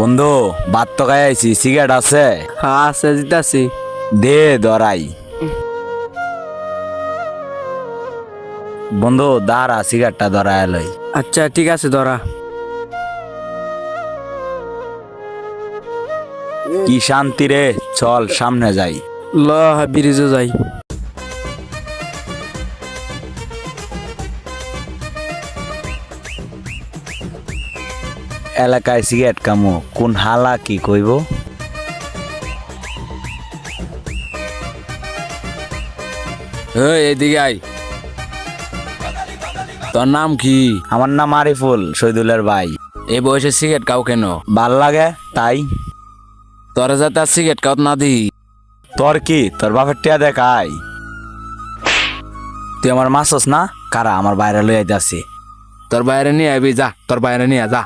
বন্ধু ভাত তো খাই আইছি, সিগারেট আছে? হ্যাঁ আছে, দিতাছি। দে ধরাই। বন্ধু দাঁড়া, সিগারেটটা ধরাই লই। আচ্ছা ঠিক আছে, ধরা। কি শান্তি রে, চল সামনে যাই। ল ব্রিজে যাই। এলাকায় সিগারেট কামো, কোন হালা কি কইব? এদিকে আই। তোর নাম কি? আমার নাম আরিফুল, শহীদুলের ভাই। এই বয়সে সিগারেট খাও কেন? ভাল লাগে তাই। তোরা যাতে আর সিগারেট খাও না দি। তোর কি, তোর বাপের টিয়া দেখাই? তুই আমার মাসস না? কারা আমার বাইরে লই আইতাছি। তোর বাইরে নিয়ে আবি, যা তোর বাইরে নিয়ে যা।